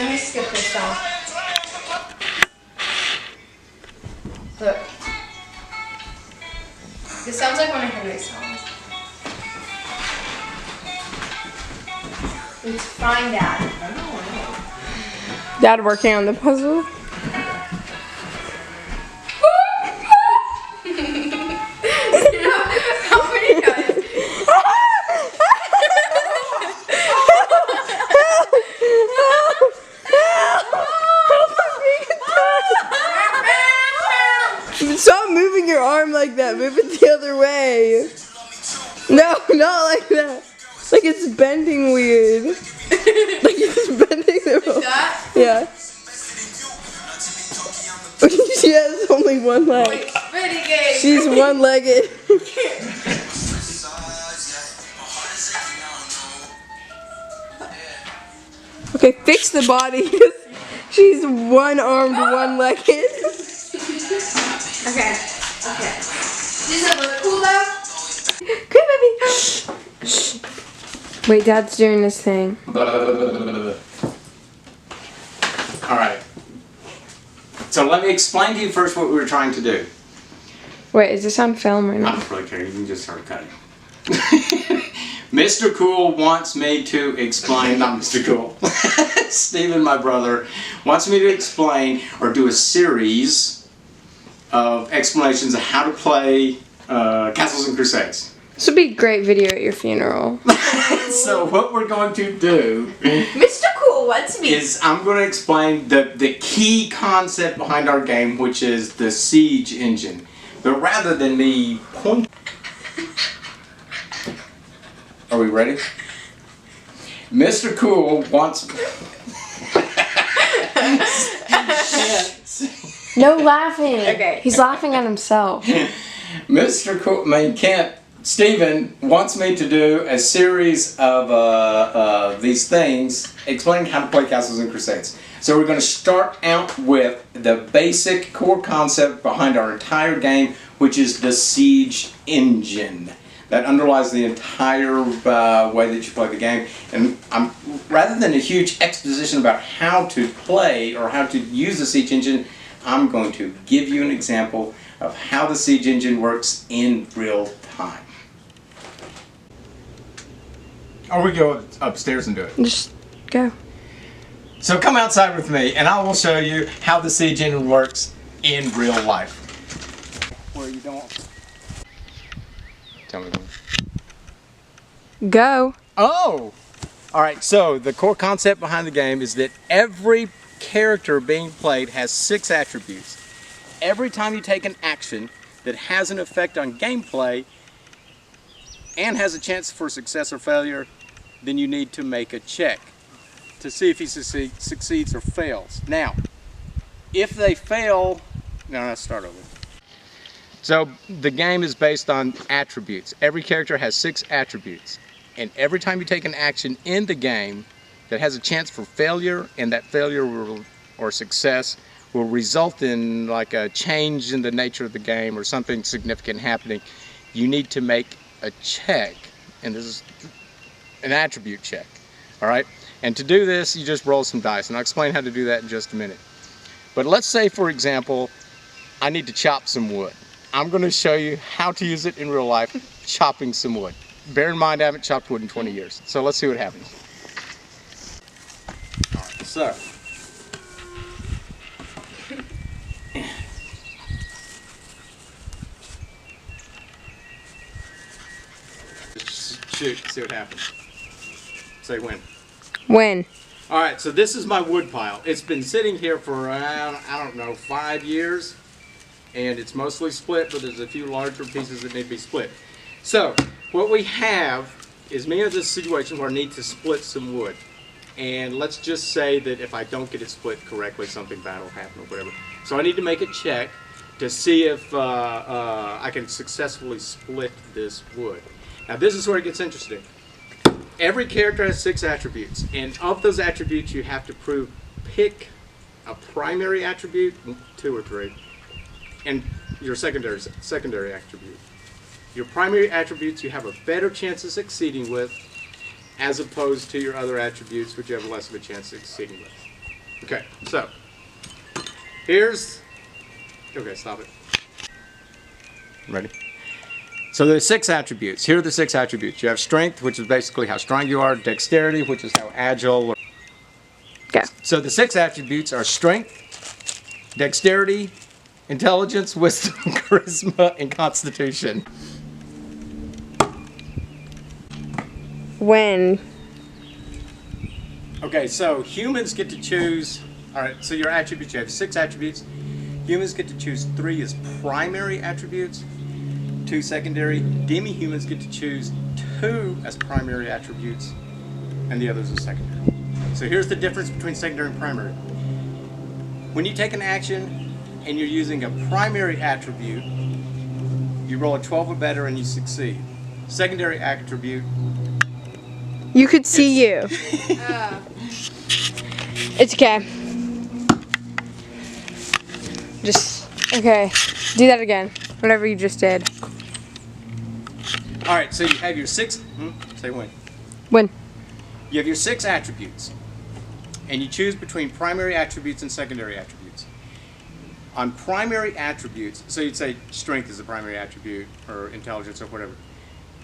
Let me skip this song. Look. This sounds like one of Henry's songs. It's fine, Dad. I know. Dad working on the puzzle. How many times? Stop moving your arm like that. Move it the other way. No, not like that. Like it's bending weird. Like it's bending the wrong. That? Yeah. She has only one leg. Pretty gay. She's one-legged. Okay, fix the body. She's one-armed, one-legged. Okay. Does it look cool though? Come, baby. Shh. Wait, Dad's doing this thing. Alright. So let me explain to you first what we were trying to do. Wait, is this on film or I not? don't really care, you can just start cutting. Mr. Cool wants me to explain, not Mr. Cool, Steven, my brother, wants me to explain or do a series of explanations of how to play Castles and Crusades. This would be a great video at your funeral. So what we're going to do Mr. Cool wants me. is I'm going to explain the key concept behind our game, which is the siege engine. But rather than me point... Are we ready? Mr. Cool wants... No laughing. Okay. He's laughing at himself. Mr. Cool... Steven wants me to do a series of these things explaining how to play Castles and Crusades. So we're going to start out with the basic core concept behind our entire game, which is the siege engine. That underlies the entire way that you play the game. And rather than a huge exposition about how to play or how to use the siege engine, I'm going to give you an example of how the siege engine works in real time. Or we go upstairs and do it. Just go. So come outside with me and I will show you how the siege engine works in real life. Where you don't... Tell me when. Go. Oh! Alright, so the core concept behind the game is that every character being played has 6 attributes. Every time you take an action that has an effect on gameplay and has a chance for success or failure, then you need to make a check to see if he succeeds or fails. Now, if they fail, now let's start over. So the game is based on attributes. Every character has 6 attributes. And every time you take an action in the game that has a chance for failure, and that failure or success will result in like a change in the nature of the game or something significant happening, you need to make a check. And this is an attribute check. All right? And to do this, you just roll some dice. And I'll explain how to do that in just a minute. But let's say, for example, I need to chop some wood. I'm going to show you how to use it in real life, chopping some wood. Bear in mind, I haven't chopped wood in 20 years. So let's see what happens. All right, so. Just shoot, see what happens. Say when. When? All right, so this is my wood pile. It's been sitting here for around, I don't know, 5 years. And it's mostly split, but there's a few larger pieces that need to be split. So, what we have is me in this situation where I need to split some wood. And let's just say that if I don't get it split correctly, something bad will happen or whatever. So I need to make a check to see if I can successfully split this wood. Now this is where it gets interesting. Every character has 6 attributes, and of those attributes you have to pick a primary attribute, 2 or 3, and your secondary attribute. Your primary attributes you have a better chance of succeeding with, as opposed to your other attributes which you have less of a chance of succeeding with. Okay, so here's. Okay, stop it. Ready? So there's 6 attributes. Here are the 6 attributes. You have strength, which is basically how strong you are. Dexterity, which is how agile. Go. So the 6 attributes are strength, dexterity, intelligence, wisdom, charisma, and constitution. When? Okay, so humans get to choose. All right, so your attributes, you have 6 attributes. Humans get to choose 3 as primary attributes, 2 secondary. Demi-humans get to choose 2 as primary attributes, and the others are secondary. So here's the difference between secondary and primary. When you take an action and you're using a primary attribute, you roll a 12 or better and you succeed. Secondary attribute. You could see you. It's okay. Just, okay. Do that again. Whatever you just did. All right, so you have your 6. Say when. When? You have your 6 attributes, and you choose between primary attributes and secondary attributes. On primary attributes, so you'd say strength is a primary attribute, or intelligence, or whatever.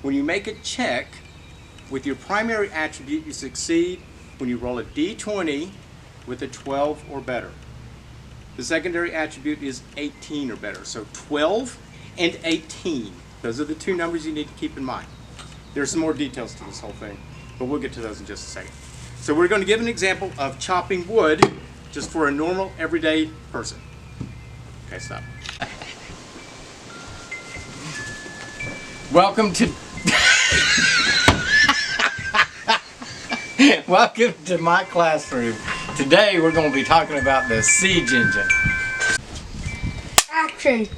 When you make a check, with your primary attribute, you succeed when you roll a d20 with a 12 or better. The secondary attribute is 18 or better. So 12 and 18. Those are the 2 numbers you need to keep in mind. There's some more details to this whole thing, but we'll get to those in just a second. So we're going to give an example of chopping wood just for a normal, everyday person. Okay, stop. Welcome to... Welcome to my classroom. Today we're going to be talking about the Siege Engine. Action.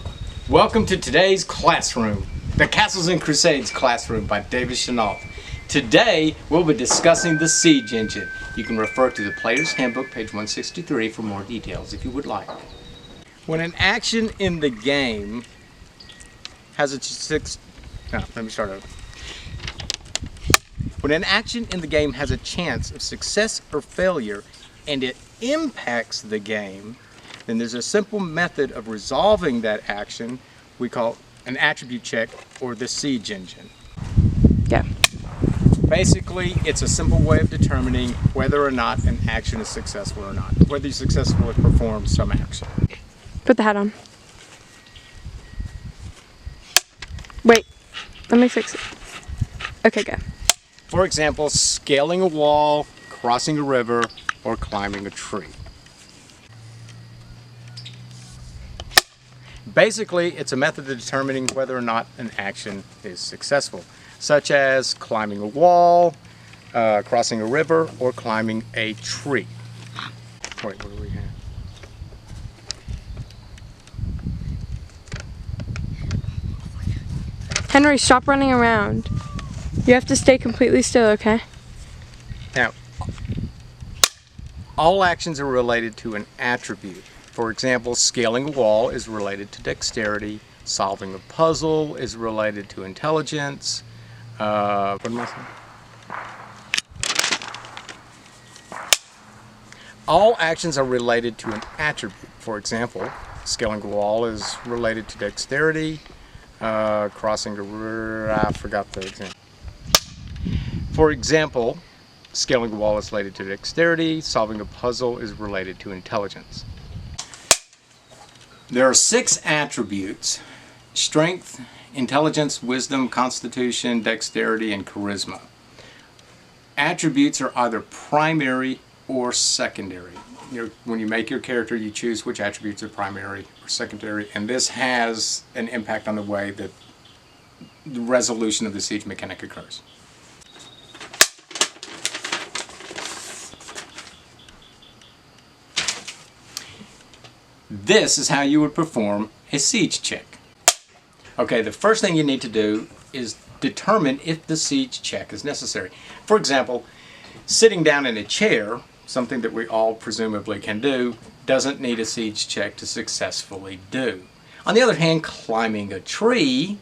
Welcome to today's classroom, the Castles and Crusades classroom by David Chenault. Today we'll be discussing the Siege Engine. You can refer to the Player's Handbook, page 163, for more details if you would like. When an action in the game has a let me start over. When an action in the game has a chance of success or failure and it impacts the game, then there's a simple method of resolving that action we call an attribute check or the Siege Engine. Yeah. Basically, it's a simple way of determining whether or not an action is successful or not, whether you successfully perform some action. Put the hat on. Wait. Let me fix it. Okay, go. For example, scaling a wall, crossing a river, or climbing a tree. Basically, it's a method of determining whether or not an action is successful, such as climbing a wall, crossing a river, or climbing a tree. Wait, what do we have? Henry, stop running around. You have to stay completely still, okay? Now, all actions are related to an attribute. For example, scaling a wall is related to dexterity. Solving a puzzle is related to intelligence. What am I saying? All actions are related to an attribute. For example, scaling a wall is related to dexterity. Crossing a river, I forgot the example. For example, scaling a wall is related to dexterity. Solving a puzzle is related to intelligence. There are 6 attributes: strength, intelligence, wisdom, constitution, dexterity, and charisma. Attributes are either primary or secondary. When you make your character, you choose which attributes are primary or secondary, and this has an impact on the way that the resolution of the siege mechanic occurs. This is how you would perform a siege check. Okay, the first thing you need to do is determine if the siege check is necessary. For example, sitting down in a chair, something that we all presumably can do, doesn't need a siege check to successfully do. On the other hand, climbing a tree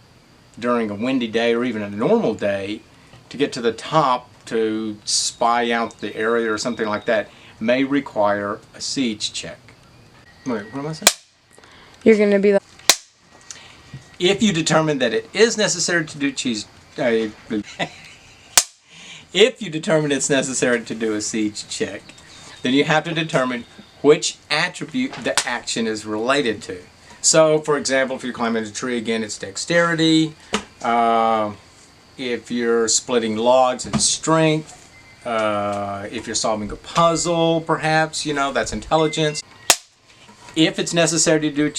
during a windy day or even a normal day to get to the top to spy out the area or something like that may require a siege check. Wait, what am I saying? You're gonna be like, If you determine that it is necessary to do if you determine it's necessary to do a siege check, then you have to determine which attribute the action is related to. So, for example, if you're climbing a tree, again, it's dexterity. If you're splitting logs, it's strength. If you're solving a puzzle, perhaps, that's intelligence. If it's necessary to do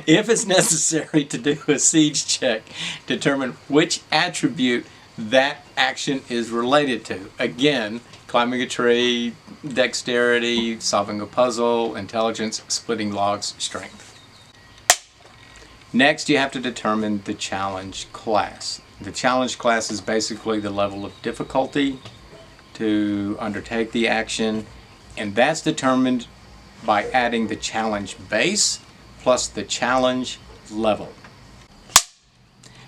if it's necessary to do a siege check, determine which attribute that action is related to. Again, climbing a tree, dexterity, solving a puzzle, intelligence, splitting logs, strength. Next, you have to determine the challenge class. The challenge class is basically the level of difficulty to undertake the action, and that's determined by adding the challenge base plus the challenge level.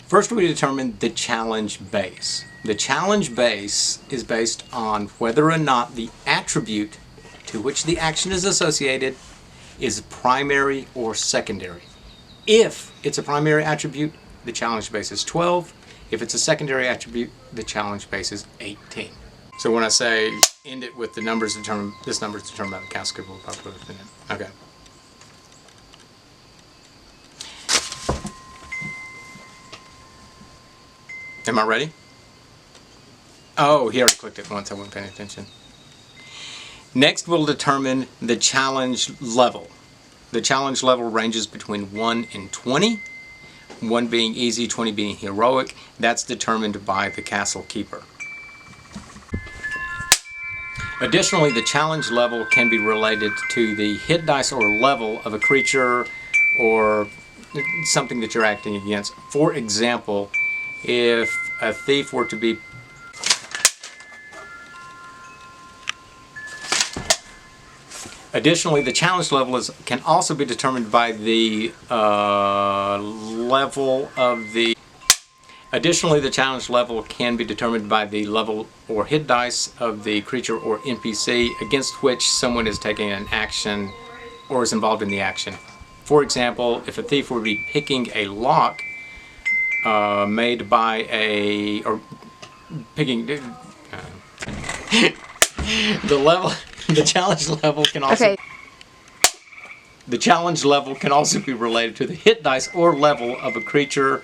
First, we determine the challenge base. The challenge base is based on whether or not the attribute to which the action is associated is primary or secondary. If it's a primary attribute, the challenge base is 12. If it's a secondary attribute, the challenge base is 18. So when I say end it with the numbers determined, this number is determined by the count skippable population. Okay. Am I ready? Oh, he already clicked it once, I wasn't paying attention. Next, we'll determine the challenge level. The challenge level ranges between 1 and 20. 1 being easy, 20 being heroic. That's determined by the castle keeper. Additionally, the challenge level can be related to the hit dice or level of a creature or something that you're acting against. For example, if a thief were to be Additionally, the challenge level can also be determined by the level of the Additionally, the challenge level can be determined by the level or hit dice of the creature or NPC against which someone is taking an action or is involved in the action. For example, if a thief were to be picking a lock made by a, or picking, the challenge level can also, okay. The challenge level can also be related to the hit dice or level of a creature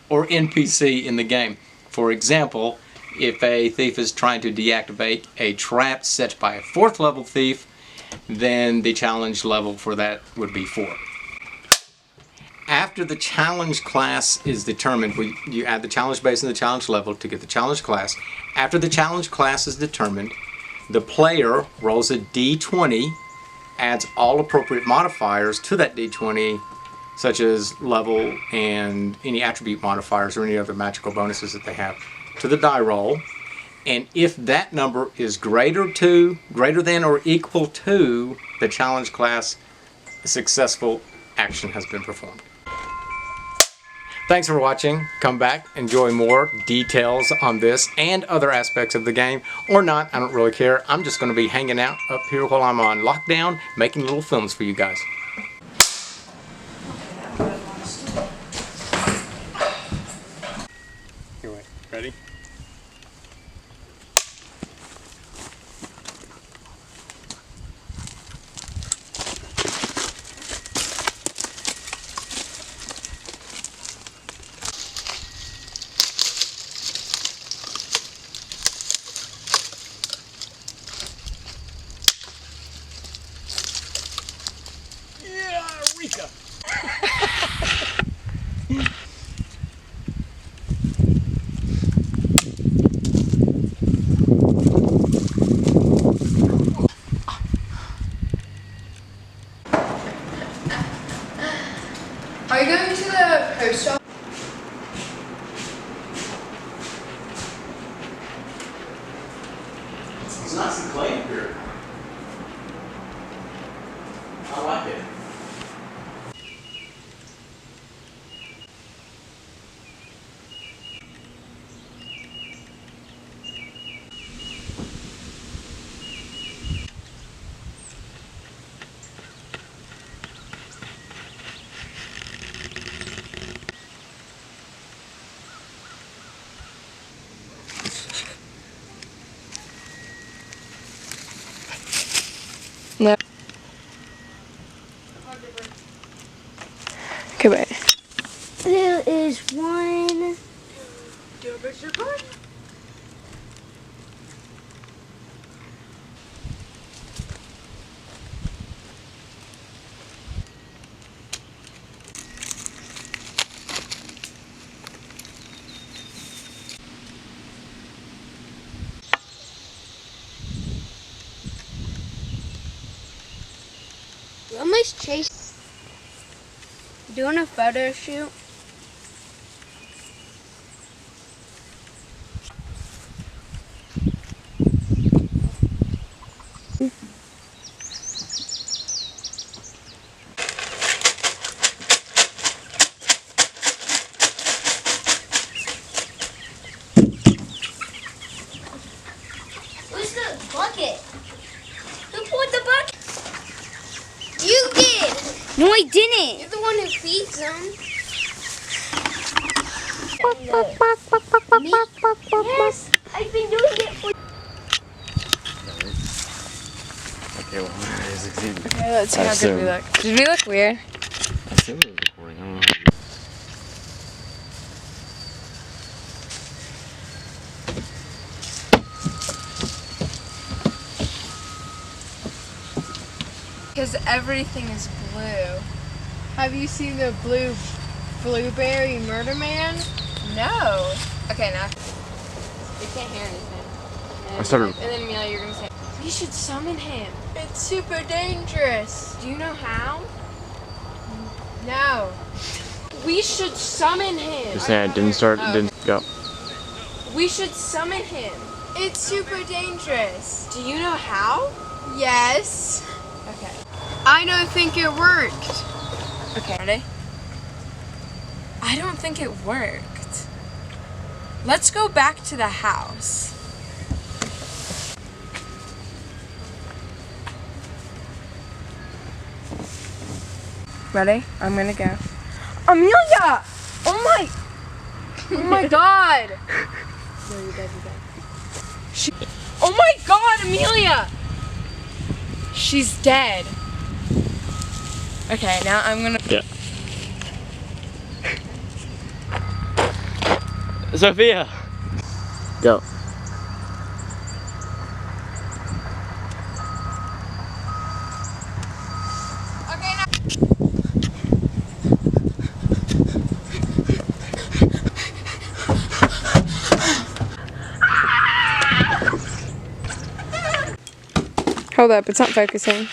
or NPC in the game. For example, if a thief is trying to deactivate a trap set by a 4th level thief, then the challenge level for that would be 4. After the challenge class is determined, you add the challenge base and the challenge level to get the challenge class. After the challenge class is determined, the player rolls a d20, adds all appropriate modifiers to that d20, such as level and any attribute modifiers or any other magical bonuses that they have, to the die roll. And if that number is greater than or equal to the challenge class, a successful action has been performed. Thanks for watching. Come back, enjoy more details on this and other aspects of the game. Or not, I don't really care. I'm just going to be hanging out up here while I'm on lockdown, making little films for you guys. Ready? No. Okay, wait. There is one. We almost chased. Doing a photo shoot. Where's the bucket? Who poured the bucket? You did. No, I didn't. You're the one who feeds them. Yes, I've been doing it for. Okay, well, it's example. Okay, let's see I how good we assume. look. Did we look weird? I assume it was recording. I don't know. Because everything is blue. Have you seen the blueberry murder man? No. Okay, now. You can't hear anything. And I started- And then Amelia, you're gonna say, we should summon him. It's super dangerous. Do you know how? No. We should summon him. Just saying, it didn't start, it didn't go. We should summon him. It's super dangerous. Do you know how? Yes. Okay. I don't think it worked. Okay, ready? I don't think it worked. Let's go back to the house. Ready? I'm gonna go. Amelia! Oh my god! No, you're dead, oh my god, Amelia! She's dead. Okay, now I'm gonna. Yeah. Sophia! Go. Okay, now. Hold up, it's not focusing.